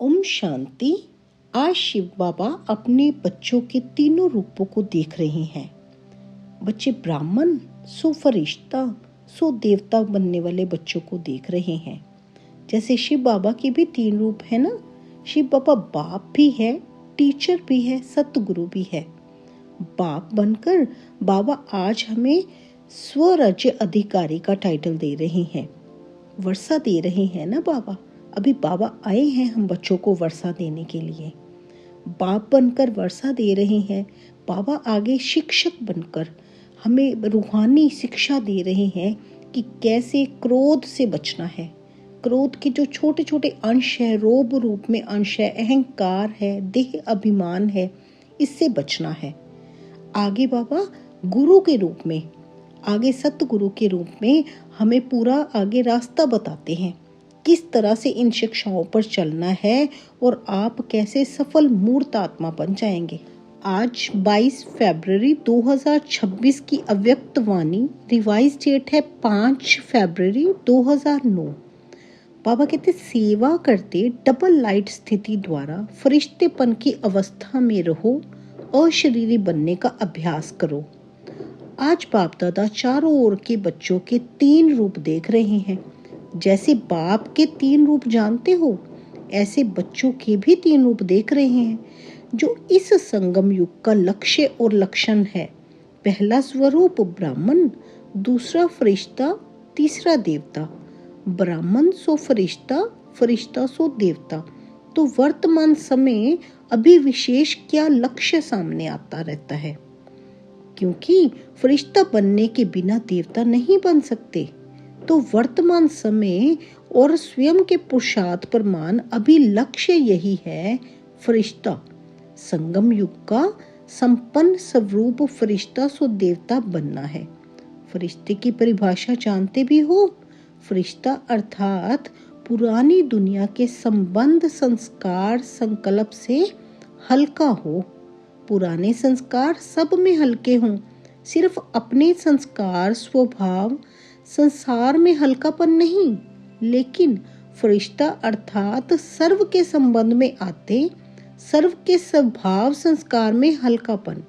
ओम शांति। आज शिव बाबा अपने बच्चों के तीनों रूपों को देख रहे हैं। बच्चे ब्राह्मण सो फरिश्ता सो देवता बनने वाले बच्चों को देख रहे हैं। जैसे शिव बाबा के भी तीन रूप है ना। शिव बाबा बाप भी है, टीचर भी है, सतगुरु भी है। बाप बनकर बाबा आज हमें स्वराज्य अधिकारी का टाइटल दे रहे हैं, वर्षा दे रहे हैं ना बाबा। अभी बाबा आए हैं हम बच्चों को वर्षा देने के लिए। बाप बनकर वर्षा दे रहे हैं। बाबा आगे शिक्षक बनकर हमें रूहानी शिक्षा दे रहे हैं कि कैसे क्रोध से बचना है। क्रोध के जो छोटे छोटे अंश है, रोब रूप में अंश है, अहंकार है, देह अभिमान है, इससे बचना है। आगे बाबा गुरु के रूप में, आगे सतगुरु के रूप में हमें पूरा आगे रास्ता बताते हैं, किस तरह से इन शिक्षाओं पर चलना है और आप कैसे सफल मूर्त आत्मा बन जाएंगे। आज 22 फरवरी 2026 की अव्यक्त वाणी, रिवाइज डेट है 5 फरवरी 2009। बाबा कहते सेवा करते डबल लाइट स्थिति द्वारा फरिश्तेपन की अवस्था में रहो, अशरीरी बनने का अभ्यास करो। आज बाप दादा चारों ओर के बच्चों के तीन रूप देख रहे हैं। जैसे बाप के तीन रूप जानते हो, ऐसे बच्चों के भी तीन रूप देख रहे हैं, जो इस संगम युग का लक्ष्य और लक्षण है। पहला स्वरूप ब्राह्मण, दूसरा फरिश्ता, तीसरा देवता। ब्राह्मण सो फरिश्ता, फरिश्ता सो देवता। तो वर्तमान समय अभी विशेष क्या लक्ष्य सामने आता रहता है, क्योंकि फरिश्ता बनने के बिना देवता नहीं बन सकते। तो वर्तमान समय और स्वयं के पुरुषार्थ प्रमाण अभी लक्ष्य यही है, फरिश्ता। संगम युग का संपन्न स्वरूप फरिश्ता सो देवता बनना है। फरिश्ते की परिभाषा जानते भी हो। फरिश्ता अर्थात पुरानी दुनिया के संबंध, संस्कार, संकल्प से हल्का हो। पुराने संस्कार सब में हल्के हों, सिर्फ अपने संस्कार, स्वभाव, संसार में हल्कापन नहीं। लेकिन फरिश्ता अर्थात सर्व के संबंध में आते, सर्व के स्वभाव, संस्कार में हल्कापन।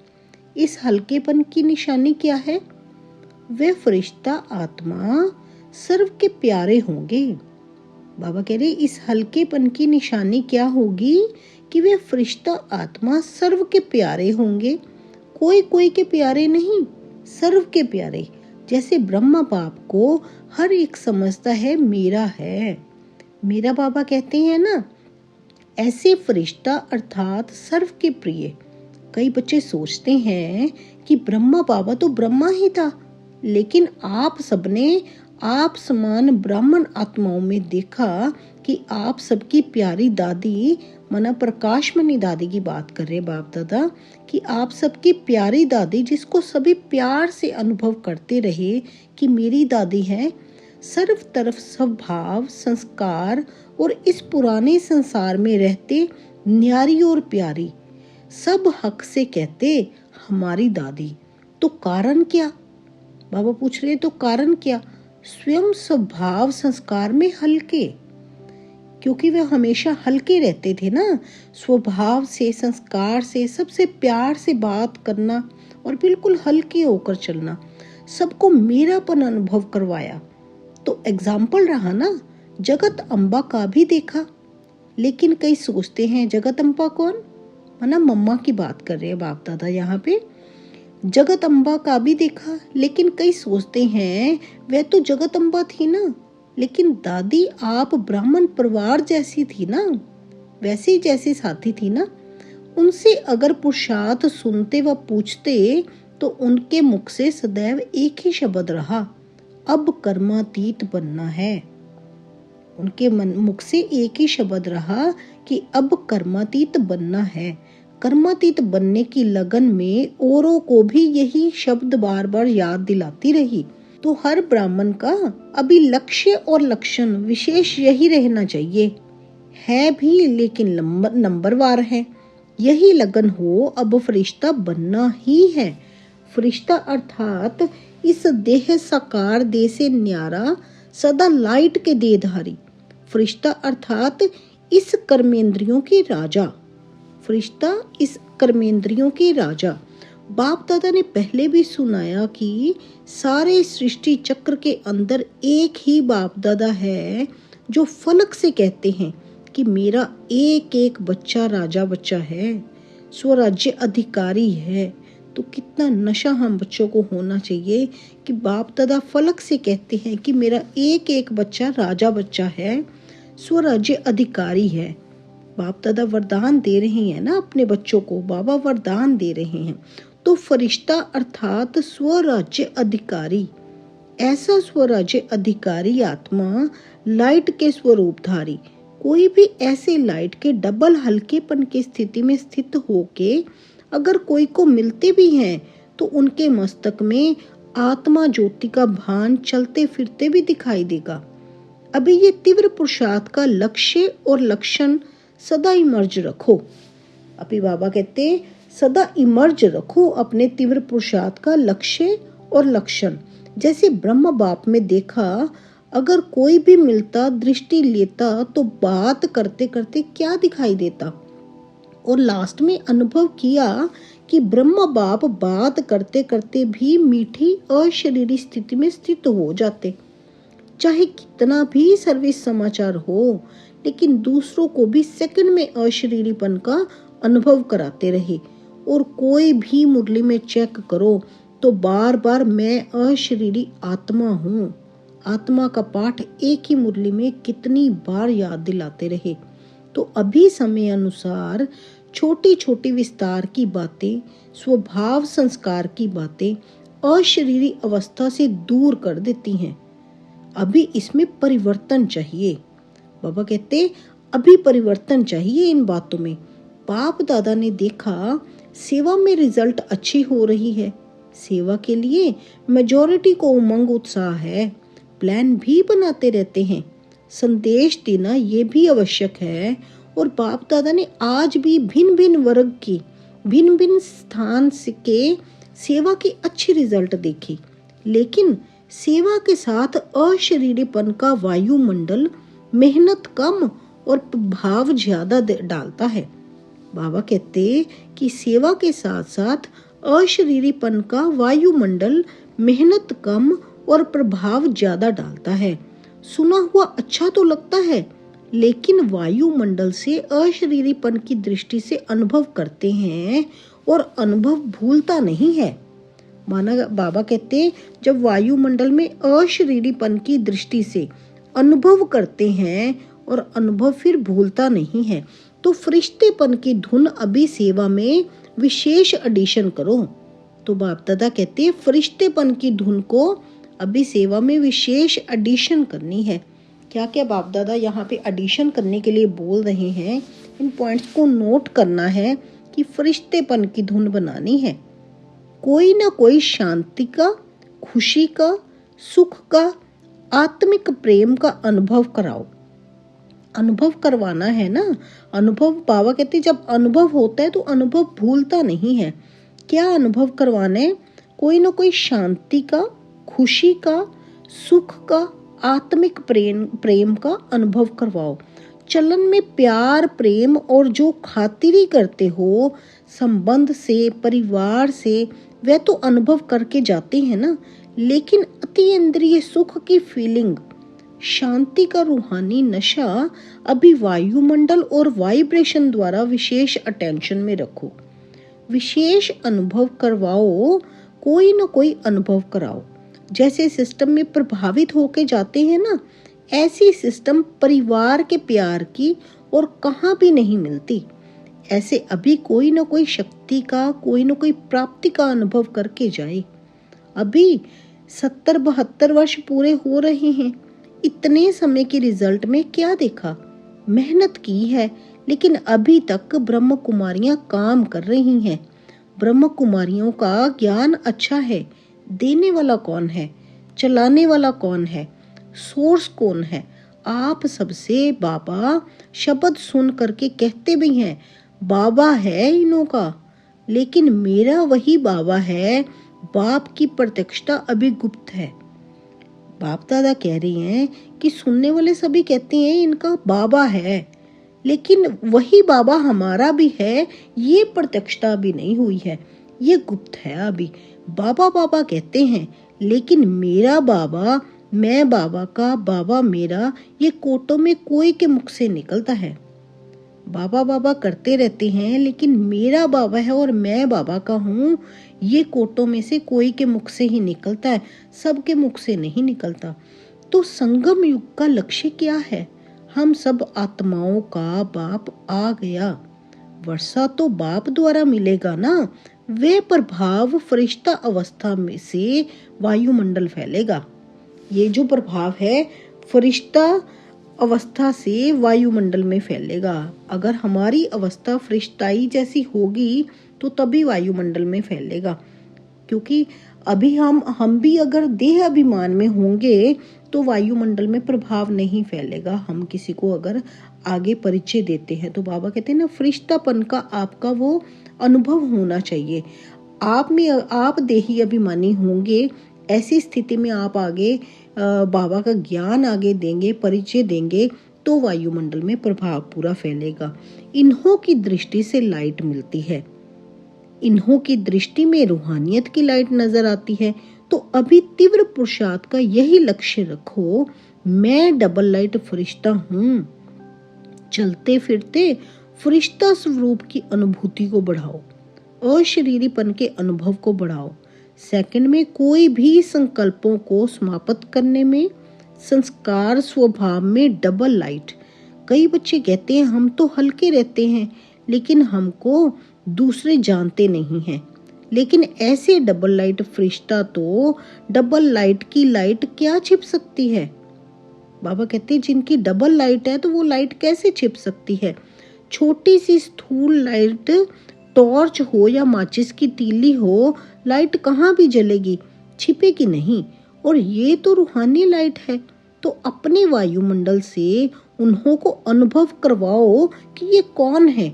इस हल्केपन की निशानी क्या है? वे फरिश्ता आत्मा सर्व के प्यारे होंगे। बाबा कह रहे इस हल्केपन की निशानी क्या होगी कि वे फरिश्ता आत्मा सर्व के प्यारे होंगे। कोई कोई के प्यारे नहीं, सर्व के प्यारे। जैसे ब्रह्मा बाप को हर एक समझता है मेरा है, मेरा बाबा कहते हैं ना, ऐसे फरिश्ता अर्थात सर्व के प्रिय। कई बच्चे सोचते हैं कि ब्रह्मा बाबा तो ब्रह्मा ही था, लेकिन आप सबने आप समान ब्राह्मण आत्माओं में देखा कि आप सबकी प्यारी दादी, मना प्रकाश मणि दादी की बात कर रहे बाप दादा, कि आप सबकी प्यारी दादी जिसको सभी प्यार से अनुभव करते रहे कि मेरी दादी है, सर्व तरफ स्वभाव, संस्कार और इस पुराने संसार में रहते न्यारी और प्यारी, सब हक से कहते हमारी दादी। तो कारण क्या? बाबा पूछ रहे तो कारण क्या? स्वयं स्वभाव, संस्कार में हल्के, क्योंकि वे हमेशा हल्के रहते थे ना। स्वभाव से, संस्कार से, सबसे प्यार से बात करना और बिल्कुल हल्के होकर चलना, सबको मेरापन अनुभव करवाया। तो एग्जाम्पल रहा ना। जगत अम्बा का भी देखा, लेकिन कई सोचते हैं जगत अम्बा कौन? माना मम्मा की बात कर रहे हैं बाप दादा यहाँ पे। जगत अम्बा का भी देखा, लेकिन कई सोचते हैं वह तो जगत अम्बा थी ना, लेकिन दादी आप ब्राह्मण परिवार जैसी थी ना, वैसे जैसे साथी थी ना। उनसे अगर पुरुषार्थ सुनते व पूछते तो उनके मुख से सदैव एक ही शब्द रहा, अब कर्मातीत बनना है। उनके मुख से एक ही शब्द रहा कि अब कर्मातीत बनना है। कर्मातीत बनने की लगन में औरों को भी यही शब्द बार बार याद दिलाती रही। तो हर ब्राह्मण का अभी लक्ष्य और लक्षण विशेष यही रहना चाहिए, है भी लेकिन नंबरवार है। यही लगन हो, अब फरिश्ता बनना ही है। फरिश्ता अर्थात इस देह साकार देह से न्यारा, सदा लाइट के देहधारी। फरिश्ता अर्थात इस कर्मेंद्रियों के राजा, फरिश्ता इस कर्मेंद्रियों के राजा। बाप दादा ने पहले भी सुनाया कि सारे सृष्टि चक्र के अंदर एक ही बाप दादा है जो फलक से कहते हैं कि मेरा एक एक बच्चा राजा बच्चा है, स्वराज्य अधिकारी है। तो कितना नशा हम बच्चों को होना चाहिए कि बाप दादा फलक से कहते हैं कि मेरा एक एक बच्चा राजा बच्चा है, स्वराज्य अधिकारी है। बाप दादा वरदान दे रहे हैं ना अपने बच्चों को, बाबा वरदान दे रहे हैं। तो फरिश्ता अर्थात स्वराज्य अधिकारी, ऐसा स्वराज्य अधिकारी आत्मा लाइट के स्वरूपधारी, कोई भी ऐसे लाइट के डबल हल्केपन की स्थिति में स्थित होके अगर कोई को मिलते भी हैं तो उनके मस्तक में आत्मा ज्योति का भान चलते फिरते भी दिखाई देगा। अभी ये तीव्र पुरुषार्थ का लक्ष्य और लक्षण सदा इमर्ज रखो। अभी बाबा कहते सदा इमर्ज रखो अपने तीव्र पुरुषार्थ का लक्ष्य और लक्षण। जैसे ब्रह्म बाप में देखा, अगर कोई भी मिलता दृष्टि लेता तो बात करते करते क्या दिखाई देता, और लास्ट में अनुभव किया कि ब्रह्म बाप बात करते करते भी मीठी अशरीरी स्थिति में स्थित हो जाते। चाहे कितना भी सर्विस समाचार हो, लेकिन दूसरों को भी सेकंड में अशरीरीपन का अनुभव कराते रहे। और कोई भी मुरली में चेक करो तो बार बार मैं अशरीरी आत्मा हूँ, आत्मा का पाठ एक ही मुरली में कितनी बार याद दिलाते रहे। तो अभी समय अनुसार छोटी छोटी विस्तार की बातें, स्वभाव संस्कार की बातें अशरीरी अवस्था से दूर कर देती हैं। अभी इसमें परिवर्तन चाहिए। बाबा कहते अभी परिवर्तन चाहिए इन बातों में। बाप दादा ने देखा सेवा में रिजल्ट अच्छी हो रही है, सेवा के लिए मेजॉरिटी को उमंग उत्साह है, प्लान भी बनाते रहते हैं, संदेश देना ये भी आवश्यक है। और बाप दादा ने आज भी भिन्न भिन्न वर्ग की, भिन्न भिन्न स्थान के सेवा की अच्छी रिजल्ट देखी। लेकिन सेवा के साथ अशरीरीपन का वायुमंडल मेहनत कम और प्रभाव ज्यादा डालता है। बाबा कहते कि सेवा के साथ साथ अशरीरीपन का वायुमंडल मेहनत कम और प्रभाव ज्यादा डालता है। सुना हुआ अच्छा तो लगता है, लेकिन वायुमंडल से अशरीरीपन की दृष्टि से अनुभव करते हैं और अनुभव भूलता नहीं है। माना बाबा कहते जब वायुमंडल में अशरीरीपन की दृष्टि से अनुभव करते हैं और अनुभव फिर भूलता नहीं है, तो फरिश्तेपन की धुन अभी सेवा में विशेष एडिशन करो। तो बाप दादा कहते हैं फरिश्तेपन की धुन को अभी सेवा में विशेष एडिशन करनी है। क्या क्या बाप दादा यहाँ पे एडिशन करने के लिए बोल रहे हैं, इन पॉइंट्स को नोट करना है कि फरिश्तेपन की धुन बनानी है। कोई ना कोई शांति का, खुशी का, सुख का, आत्मिक प्रेम का अनुभव कराओ। अनुभव करवाना है ना। अनुभव बाबा कहते जब अनुभव होता है तो अनुभव भूलता नहीं है। क्या अनुभव करवाना है? कोई ना कोई शांति का, खुशी का, सुख का, आत्मिक प्रेम का अनुभव करवाओ। चलन में प्यार, प्रेम और जो खातिरी करते हो संबंध से, परिवार से, वह तो अनुभव करके जाते हैं ना। लेकिन अतीन्द्रिय सुख की फीलिंग, शांति का रूहानी नशा अभी वायुमंडल और वाइब्रेशन द्वारा विशेष अटेंशन में रखो। विशेष अनुभव करवाओ, कोई ना कोई अनुभव कराओ। जैसे सिस्टम में प्रभावित होके जाते हैं ना, ऐसी सिस्टम परिवार के प्यार की और कहाँ भी नहीं मिलती। ऐसे अभी कोई ना कोई शक्ति का, कोई ना कोई प्राप्ति का अनुभव करके जाए। अभी 70-72 वर्ष पूरे हो रहे हैं। इतने समय के रिजल्ट में क्या देखा? मेहनत की है, लेकिन अभी तक ब्रह्म कुमारियां काम कर रही हैं। ब्रह्म कुमारियों का ज्ञान अच्छा है। देने वाला कौन है? चलाने वाला कौन है? सोर्स कौन है? आप सबसे बाबा शब्द सुन करके कहते भी हैं बाबा है इनों का, लेकिन मेरा वही बाबा है। बाप की प्रत्यक्षता अभी गुप्त है। बाप दादा कह रही हैं कि सुनने वाले सभी कहते हैं इनका बाबा है, लेकिन वही बाबा हमारा भी है, ये प्रत्यक्षता भी नहीं हुई है, ये गुप्त है अभी। बाबा बाबा कहते हैं, लेकिन मेरा बाबा, मैं बाबा का, बाबा मेरा, ये कोटों में कोई के मुख से निकलता है। बाबा बाबा करते रहते हैं, लेकिन मेरा बाबा है और मैं बाबा का हूँ, ये कोटों में से कोई के मुख से ही निकलता है, सबके मुख से नहीं निकलता। तो संगम युग का लक्ष्य क्या है? हम सब आत्माओं का बाप आ गया। वर्षा तो बाप द्वारा मिलेगा ना, वे प्रभाव फरिश्ता अवस्था में से वायुमंडल फैलेगा। ये जो प्रभाव है फरिश्ता अवस्था से वायुमंडल में फैलेगा। अगर हमारी अवस्था फरिश्ताई जैसी होगी तो तभी वायुमंडल में फैलेगा, क्योंकि अभी हम भी अगर देह अभिमान में होंगे तो वायुमंडल में प्रभाव नहीं फैलेगा। हम किसी को अगर आगे परिचय देते हैं तो बाबा कहते हैं ना, फरिश्तापन का आपका वो अनुभव होना चाहिए। आप देही अभिमानी होंगे, ऐसी स्थिति में आप आगे बाबा का ज्ञान आगे देंगे, परिचय देंगे, तो वायुमंडल में प्रभाव पूरा फैलेगा। इन्हों की दृष्टि से लाइट मिलती है, इन्हों की दृष्टि में रूहानियत की लाइट नजर आती है। तो अभी तीव्र पुरुषार्थ का यही लक्ष्य रखो, मैं डबल लाइट फरिश्ता हूँ। चलते फिरते फरिश्ता स्वरूप की अनुभूति को बढ़ाओ, अशरीरीपन के अनुभव को बढ़ाओ। सेकंड में कोई भी संकल्पों को समाप्त करने में, संस्कार स्वभाव में डबल लाइट। कई बच्चे कहते हैं हम तो हल्के रहते हैं, लेकिन हमको दूसरे जानते नहीं हैं। लेकिन ऐसे डबल लाइट फरिश्ता तो डबल लाइट की लाइट क्या छिप सकती है? बाबा कहते हैं जिनकी डबल लाइट है तो वो लाइट कैसे छिप सकती है? छोटी सी स्थूल लाइट, टॉर्च हो या माचिस की तीली हो, लाइट कहाँ भी जलेगी, छिपेगी नहीं। और ये तो रूहानी लाइट है। तो अपने वायुमंडल से उन्हों को अनुभव करवाओ कि ये कौन है।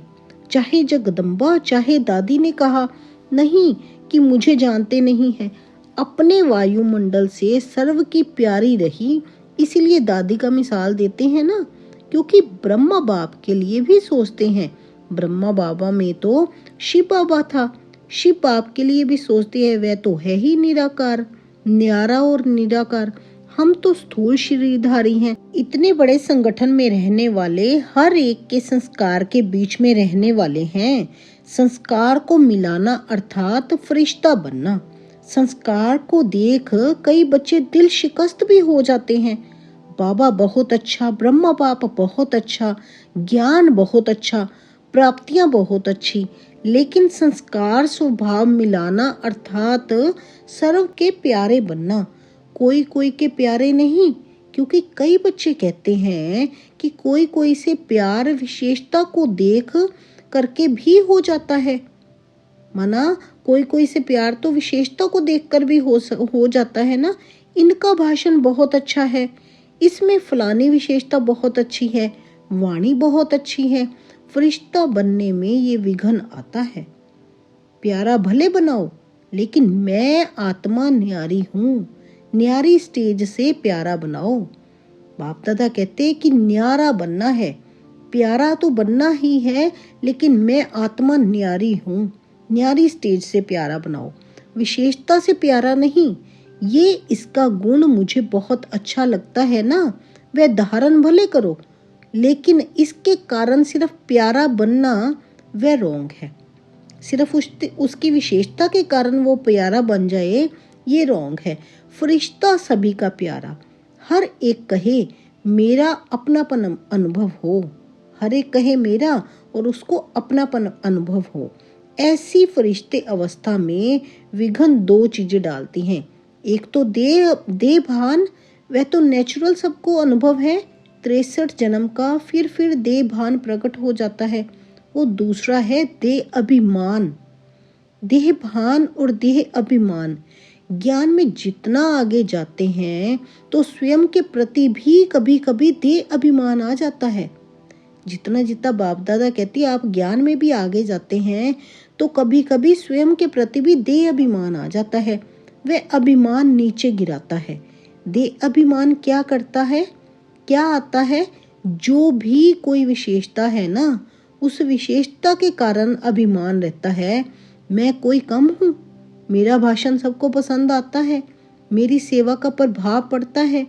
चाहे जगदम्बा, चाहे दादी ने कहा नहीं कि मुझे जानते नहीं है, अपने वायुमंडल से सर्व की प्यारी रही, इसीलिए दादी का मिसाल देते हैं ना, क्योंकि ब्रह्मा बाप के लिए भी सोचते हैं। ब्रह्मा बाबा में तो शिव बाबा था, शिव बाप के लिए भी सोचते हैं, वह तो है ही निराकार, न्यारा और निराकार। हम तो स्थूल शरीरधारी हैं। इतने बड़े संगठन में रहने वाले, हर एक के संस्कार के बीच में रहने वाले हैं। संस्कार को मिलाना अर्थात फरिश्ता बनना। संस्कार को देख कई बच्चे दिल शिकस्त भी हो जाते हैं। बाबा बहुत अच्छा, ब्रह्मा बाप बहुत अच्छा, ज्ञान बहुत अच्छा, प्राप्तियां बहुत अच्छी, लेकिन संस्कार स्वभाव मिलाना अर्थात सर्व के प्यारे बनना, कोई कोई के प्यारे नहीं। क्योंकि कई बच्चे कहते हैं कि कोई कोई से प्यार विशेषता को देख करके भी हो जाता है। माना कोई कोई से प्यार तो विशेषता को देखकर भी हो जाता है ना। इनका भाषण बहुत अच्छा है, इसमें फलानी विशेषता बहुत अच्छी है, वाणी बहुत अच्छी है, फरिश्ता बनने में ये विघ्न आता है। प्यारा भले बनाओ, लेकिन मैं आत्मा न्यारी हूँ, न्यारी स्टेज से प्यारा बनाओ। बाप दादा कहते हैं कि न्यारा बनना है, प्यारा तो बनना ही है, लेकिन मैं आत्मा न्यारी हूँ, न्यारी स्टेज से प्यारा बनाओ, विशेषता से प्यारा नहीं। ये इसका गुण मुझे बहुत अच्छा लगता है ना, वह धारण भले करो, लेकिन इसके कारण सिर्फ प्यारा बनना वह रोंग है। सिर्फ उसकी विशेषता के कारण वो प्यारा बन जाए, ये रोंग है। फरिश्ता सभी का प्यारा, हर एक कहे मेरा अपनापन अनुभव हो, हर एक कहे मेरा और उसको अपनापन अनुभव हो। ऐसी फरिश्ते अवस्था में विघ्न दो चीजें डालती हैं। एक तो देह भान, वह तो नेचुरल सबको अनुभव है, 63 जन्म का, फिर देह भान प्रकट हो जाता है। वो दूसरा है देह अभिमान। देह भान और देह अभिमान, ज्ञान में जितना आगे जाते हैं तो स्वयं के प्रति भी कभी कभी देह अभिमान आ जाता है। जितना जितना बाप दादा कहती है आप ज्ञान में भी आगे जाते हैं तो कभी कभी स्वयं के प्रति भी देह अभिमान आ जाता है। वह अभिमान नीचे गिराता है। देह अभिमान क्या करता है, क्या आता है? जो भी कोई विशेषता है ना, उस विशेषता के कारण अभिमान रहता है। मैं कोई कम हूँ, मेरा भाषण सबको पसंद आता है, मेरी सेवा का प्रभाव पड़ता है,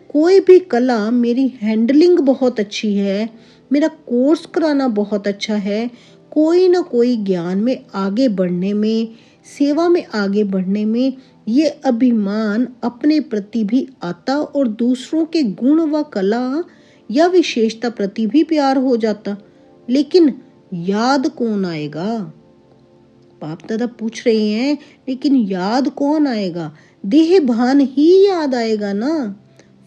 कोई भी कला, मेरी हैंडलिंग बहुत अच्छी है, मेरा कोर्स कराना बहुत अच्छा है, कोई ना कोई ज्ञान में आगे बढ़ने में, सेवा में आगे बढ़ने में ये अभिमान अपने प्रति भी आता और दूसरों के गुण व कला या विशेषता प्रति भी प्यार हो जाता। लेकिन याद कौन आएगा? बाप दादा पूछ रहे हैं, लेकिन याद कौन आएगा? देह भान ही याद आएगा ना।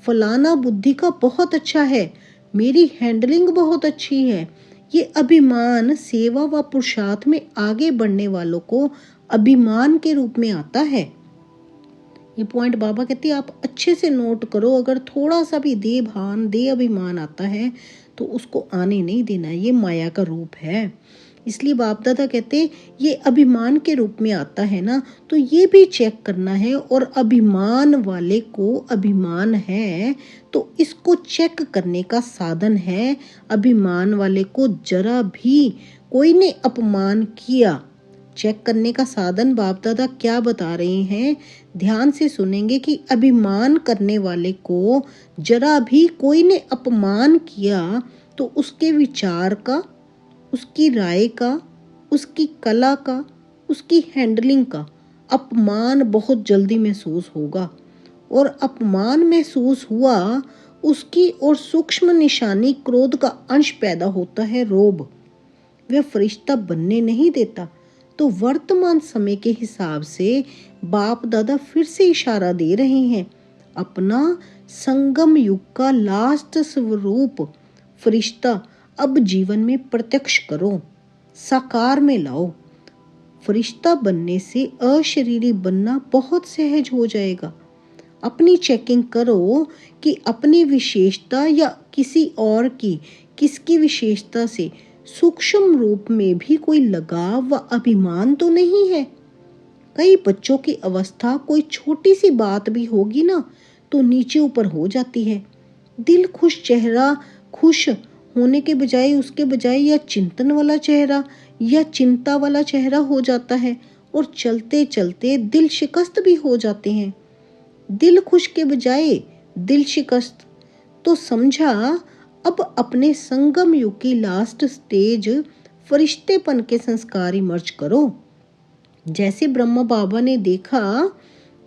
फलाना बुद्धि का बहुत अच्छा है, मेरी हैंडलिंग बहुत अच्छी है। ये अभिमान सेवा व पुरुषार्थ में आगे बढ़ने वालों को अभिमान के रूप में आता है। ये पॉइंट बाबा कहते हैं आप अच्छे से नोट करो। अगर थोड़ा सा भी देह भान, देह अभिमान आता है तो उसको आने नहीं देना, ये माया का रूप है। इसलिए बाप दादा कहते ये अभिमान के रूप में आता है ना, तो ये भी चेक करना है। और अभिमान वाले को अभिमान है तो इसको चेक करने का साधन है। अभिमान वाले को जरा भी कोई ने अपमान किया, चेक करने का साधन बाप दादा क्या बता रहे हैं, ध्यान से सुनेंगे कि अभिमान करने वाले को जरा भी कोई ने अपमान किया तो उसके विचार का, उसकी राय का, उसकी कला का, उसकी हैंडलिंग का अपमान बहुत जल्दी महसूस होगा। और अपमान महसूस हुआ उसकी और सूक्ष्म निशानी क्रोध का अंश पैदा होता है, रोब। वह फरिश्ता बनने नहीं देता। तो वर्तमान समय के हिसाब से बाप दादा फिर से इशारा दे रहे हैं, अपना संगम युग का लास्ट स्वरूप फरिश्ता अब जीवन में प्रत्यक्ष करो, साकार में लाओ। फरिश्ता बनने से अशरीरी बनना बहुत सहज हो जाएगा। अपनी चेकिंग करो कि अपनी विशेषता या किसी और की, किसकी विशेषता से सूक्ष्म रूप में भी कोई लगाव व अभिमान तो नहीं है। कई बच्चों की अवस्था कोई छोटी सी बात भी होगी ना तो नीचे ऊपर हो जाती है। दिल खुश चेहरा खुश होने के बजाय उसके बजाय या चिंतन वाला चेहरा या चिंता वाला चेहरा हो जाता है और चलते चलते दिल शिकस्त भी हो जाते हैं। दिल खुश के बजाय दिल शिकस्त। तो समझा अब अपने संगम युग की लास्ट स्टेज फरिश्तेपन के संस्कार इमर्ज करो। जैसे ब्रह्मा बाबा ने देखा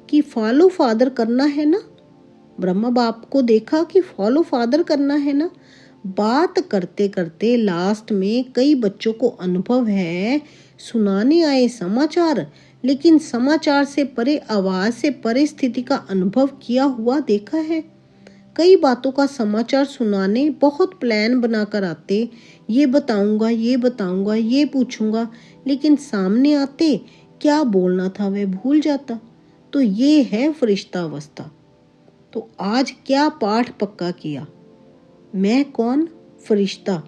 कि फॉलो फादर करना है ना, ब्रह्मा बाप को देखा कि फॉलो फादर करना है ना। बात करते करते लास्ट में कई बच्चों को अनुभव है, सुनाने आए समाचार, लेकिन समाचार से परे, आवाज से परे स्थिति का अनुभव किया हुआ देखा है। कई बातों का समाचार सुनाने बहुत प्लान बनाकर आते, ये बताऊंगा, ये बताऊंगा, ये पूछूंगा, लेकिन सामने आते क्या बोलना था वह भूल जाता। तो ये है फरिश्ता अवस्था। तो आज क्या पाठ पक्का किया? मैं कौन? फरिश्ता।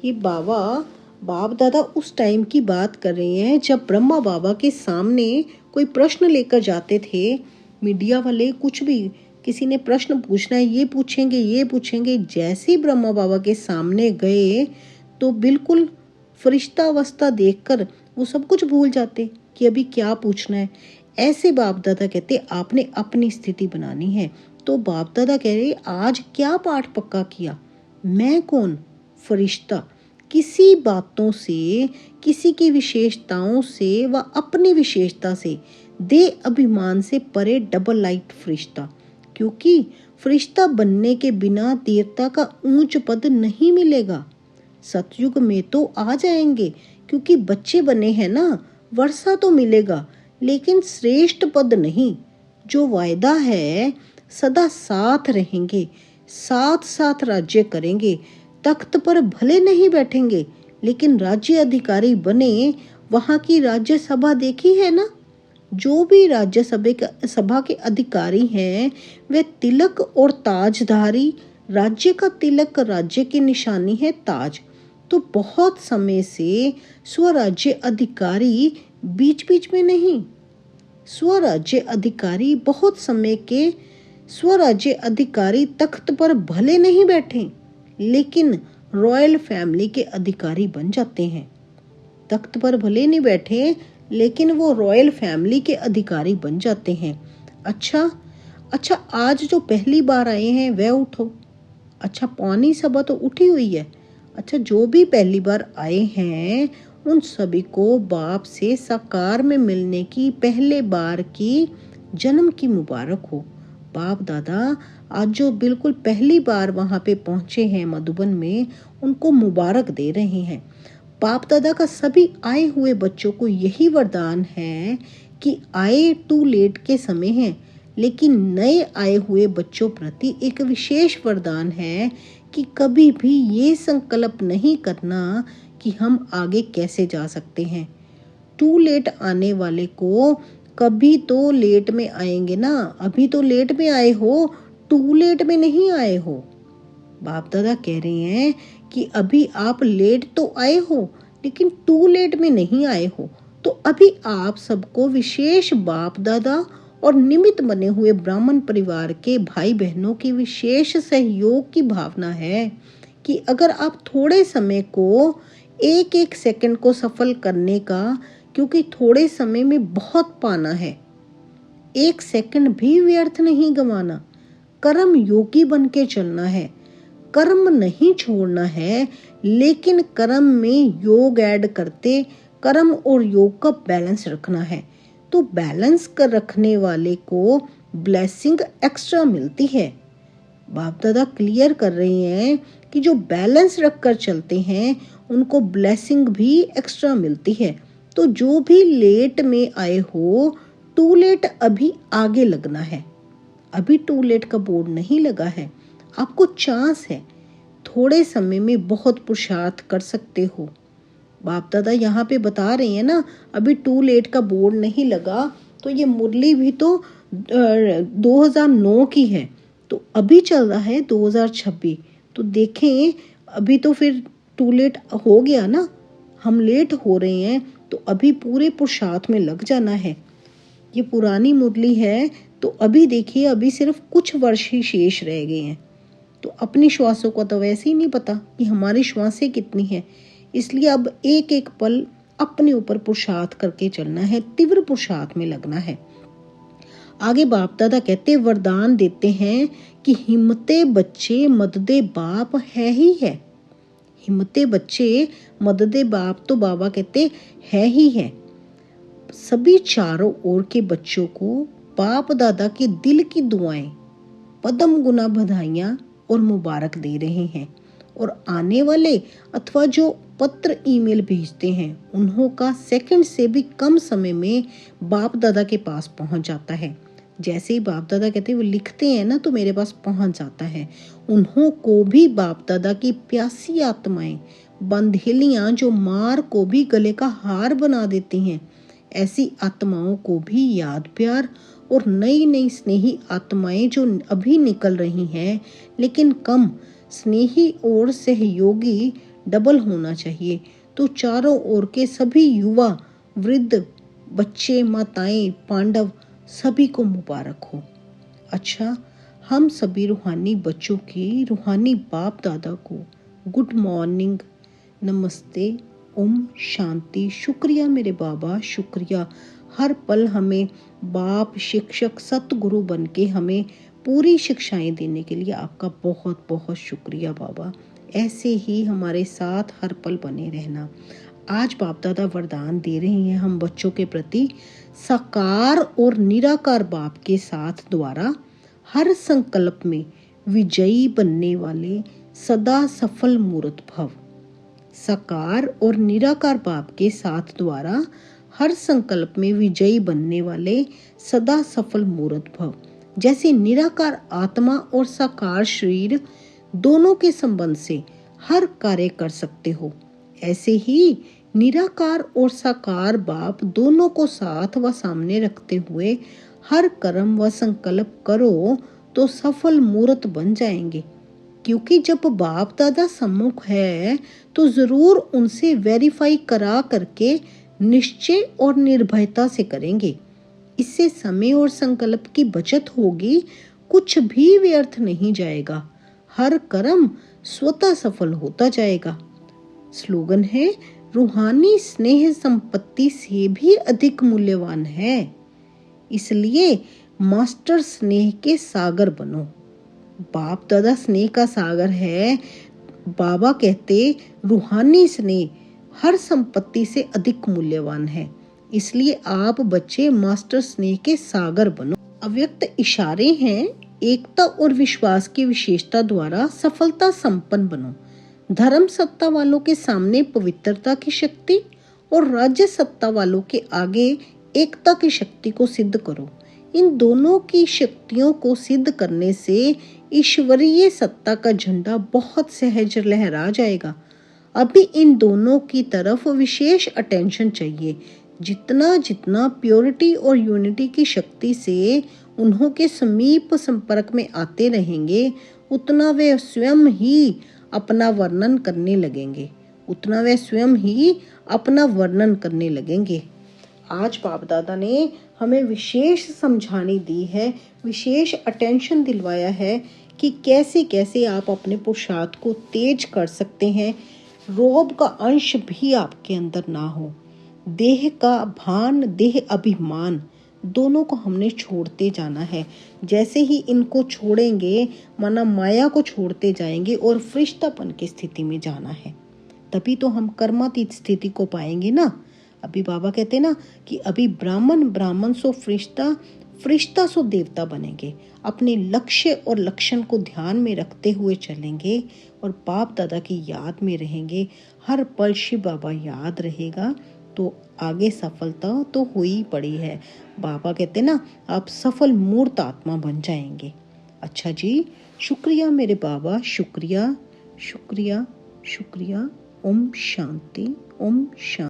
ये बाप दादा उस टाइम की बात कर रहे हैं जब ब्रह्मा बाबा के सामने कोई प्रश्न लेकर जाते थे। मीडिया वाले कुछ भी, किसी ने प्रश्न पूछना है, ये पूछेंगे, ये पूछेंगे। जैसे ही ब्रह्मा बाबा के सामने गए तो बिल्कुल फरिश्ता अवस्था देखकर वो सब कुछ भूल जाते कि अभी क्या पूछना है। ऐसे बाप दादा कहते आपने अपनी स्थिति बनानी है। तो बाप दादा कह रहे आज क्या पाठ पक्का किया? मैं कौन? फरिश्ता। किसी बातों से, किसी की विशेषताओं से व अपनी विशेषता से, दे अभिमान से परे डबल लाइट फरिश्ता। क्योंकि फरिश्ता बनने के बिना देवता का ऊंच पद नहीं मिलेगा। सतयुग में तो आ जाएंगे क्योंकि बच्चे बने हैं ना, वर्षा तो मिलेगा लेकिन श्रेष्ठ पद नहीं। जो वायदा है सदा साथ रहेंगे, साथ साथ राज्य करेंगे। तख्त पर भले नहीं बैठेंगे लेकिन राज्य अधिकारी बने। वहां की राज्यसभा देखी है ना, जो भी राज्यसभा के अधिकारी हैं वे तिलक और ताजधारी। राज्य का तिलक, राज्य की निशानी है ताज। तो बहुत समय से स्वराज्य अधिकारी बीच बीच में नहीं, स्वराज्य अधिकारी बहुत समय के स्वराज्य अधिकारी तख्त पर भले नहीं बैठे लेकिन रॉयल फैमिली के अधिकारी बन जाते हैं। तख्त पर भले नहीं बैठे, लेकिन वो रॉयल फैमिली के अधिकारी बन जाते हैं। अच्छा, आज जो पहली बार आए हैं वह उठो। अच्छा, पौनी सभा तो उठी हुई है। अच्छा, जो भी पहली बार आए हैं उन सभी को बाप से साकार में मिलने की पहले बार की जन्म की मुबारक हो। बाप दादा आज जो बिल्कुल पहली बार वहाँ पे पहुँचे हैं मधुबन में, उनको मुबारक दे रहे हैं। बाप दादा का सभी आए हुए बच्चों को यही वरदान है कि आए टू लेट के समय है, लेकिन नए आए हुए बच्चों प्रति एक विशेष वरदान है कि कभी भी ये संकल्प नहीं करना कि हम आगे कैसे जा सकते हैं। टू लेट आने वाले को कभी तो लेट में आएंगे ना, अभी तो लेट में आए हो, टू लेट में नहीं आए हो। बाप दादा कह रहे हैं कि अभी आप लेट तो आए हो, लेकिन टू लेट में नहीं आए हो। तो अभी आप सबको विशेष बाप दादा और निमित्त बने हुए ब्राह्मण परिवार के भाई बहनों की विशेष सहयोग की भावना है कि अगर आप थोड़े समय को, एक एक सेकंड को सफल करने का, क्योंकि थोड़े समय में बहुत पाना है, एक सेकंड भी व्यर्थ नहीं गंवाना। कर्म योगी बन के चलना है, कर्म नहीं छोड़ना है, लेकिन कर्म में योग ऐड करते कर्म और योग का बैलेंस रखना है। तो बैलेंस कर रखने वाले को ब्लेसिंग एक्स्ट्रा मिलती है। बाप दादा क्लियर कर रहे हैं कि जो बैलेंस रखकर चलते हैं उनको ब्लेसिंग भी एक्स्ट्रा मिलती है। तो जो भी लेट में आए हो, टू लेट अभी आगे लगना है। अभी टू लेट का बोर्ड नहीं लगा है, आपको चांस है, थोड़े समय में बहुत पुरुषार्थ कर सकते हो। बाप दादा यहाँ पे बता रहे हैं ना, अभी टू लेट का बोर्ड नहीं लगा, तो ये मुरली भी तो 2009 की है, तो अभी चल रहा है 2026। तो देखें, अभी तो फिर टू लेट हो गया ना, हम लेट हो रहे हैं, तो अभी पूरे पुरुषार्थ में लग जाना है। ये पुरानी मुरली है, तो अभी देखिए, अभी सिर्फ कुछ वर्ष ही शेष रह गए हैं। तो अपनी श्वासों को तो वैसे ही नहीं पता कि हमारी श्वासें कितनी है, इसलिए अब एक एक पल अपने ऊपर पुरुषार्थ करके चलना है, तीव्र पुरुषार्थ में लगना है। आगे बाप दादा कहते वरदान देते हैं कि हिम्मते बच्चे मददे बाप है ही है। हिम्मते बच्चे मददे बाप तो बाबा कहते है ही है। सभी चारों ओर के बच्चों को बाप दादा के दिल की दुआएं, पदम गुना बधाइयाँ और मुबारक दे रहे हैं। और आने वाले अथवा जो पत्र ईमेल भेजते हैं, उन्हों का सेकंड से भी कम समय में बाप दादा के पास पहुंच जाता है। जैसे ही बाप दादा कहते हैं वो लिखते हैं ना, तो मेरे पास पहुंच जाता है। उन्हों को भी बाप दादा की प्यासी आत्माएं, बंधेलियां जो मार को भी गले का हार बना देती हैं, ऐसी आत्माओं को भी याद प्यार और नई नई स्नेही आत्माएं जो अभी निकल रही हैं, लेकिन कम स्नेही और सहयोगी डबल होना चाहिए। तो चारों ओर के सभी युवा, वृद्ध, बच्चे, माताएं, पांडव सभी को मुबारक हो। अच्छा, हम सभी रूहानी बच्चों की रूहानी बाप दादा को गुड मॉर्निंग, नमस्ते, ओम शांति। शुक्रिया मेरे बाबा, शुक्रिया। हर पल हमें बाप, शिक्षक, सतगुरु बन के हमें पूरी शिक्षाएं देने के लिए आपका बहुत बहुत शुक्रिया बाबा। ऐसे ही हमारे साथ हर पल बने रहना। आज बाप दादा वरदान दे रहे हैं हम बच्चों के प्रति, साकार और निराकार बाप के साथ द्वारा हर संकल्प में विजयी बनने वाले सदा सफल मूर्त भव। साकार और निराकार बाप के साथ द्वारा हर संकल्प में विजयी बनने वाले सदा सफल मूर्त भव। जैसे निराकार आत्मा और साकार शरीर दोनों के संबंध से हर कार्य कर सकते हो, ऐसे ही निराकार और साकार बाप दोनों को साथ व सामने रखते हुए हर कर्म व संकल्प करो तो सफल मूर्त बन जाएंगे। क्योंकि जब बाप दादा सम्मुख है तो जरूर उनसे वेरीफाई करा करके निश्चय और निर्भयता से करेंगे। इससे समय और संकल्प की बचत होगी, कुछ भी व्यर्थ नहीं जाएगा। हर कर्म स्वतः सफल होता जाएगा। स्लोगन है, रूहानी स्नेह संपत्ति से भी अधिक मूल्यवान है, इसलिए मास्टर स्नेह के सागर बनो। बाप दादा स्नेह का सागर है। बाबा कहते रूहानी स्नेह हर संपत्ति से अधिक मूल्यवान है, इसलिए आप बच्चे मास्टर स्नेह के सागर बनो। अव्यक्त इशारे हैं, एकता और विश्वास की विशेषता द्वारा सफलता संपन्न बनो। धर्म सत्ता वालों के सामने पवित्रता की शक्ति और राज्य सत्ता वालों के आगे एकता की शक्ति को सिद्ध करो। इन दोनों की शक्तियों को सिद्ध करने से ईश्वरीय सत्ता का झंडा बहुत सहज लहरा जाएगा। अभी इन दोनों की तरफ विशेष अटेंशन चाहिए। जितना जितना प्योरिटी और यूनिटी की शक्ति से उन्हों के समीप संपर्क में आते रहेंगे, उतना वे स्वयं ही अपना वर्णन करने लगेंगे। आज बाप दादा ने हमें विशेष समझानी दी है, विशेष अटेंशन दिलवाया है कि कैसे कैसे आप अपने पुरुषार्थ को तेज कर सकते हैं। रोब का अंश भी आपके अंदर ना हो। देह का भान, देह अभिमान दोनों को हमने छोड़ते जाना है। जैसे ही इनको छोड़ेंगे, माना माया को छोड़ते जाएंगे और फरिश्तापन की स्थिति में जाना है, तभी तो हम कर्मातीत स्थिति को पाएंगे ना। अभी बाबा कहते हैं ना कि अभी ब्राह्मण सो फरिश्ता, फरिश्ता सो देवता बनेंगे। अपने लक्ष्य और लक्षण को ध्यान में रखते हुए चलेंगे और बाप दादा की याद में रहेंगे। हर पल शिव बाबा याद रहेगा तो आगे सफलता तो हुई पड़ी है। बाबा कहते ना, आप सफल मूर्त आत्मा बन जाएंगे। अच्छा जी, शुक्रिया मेरे बाबा, शुक्रिया शुक्रिया शुक्रिया। ओम शांति, ओम शांति।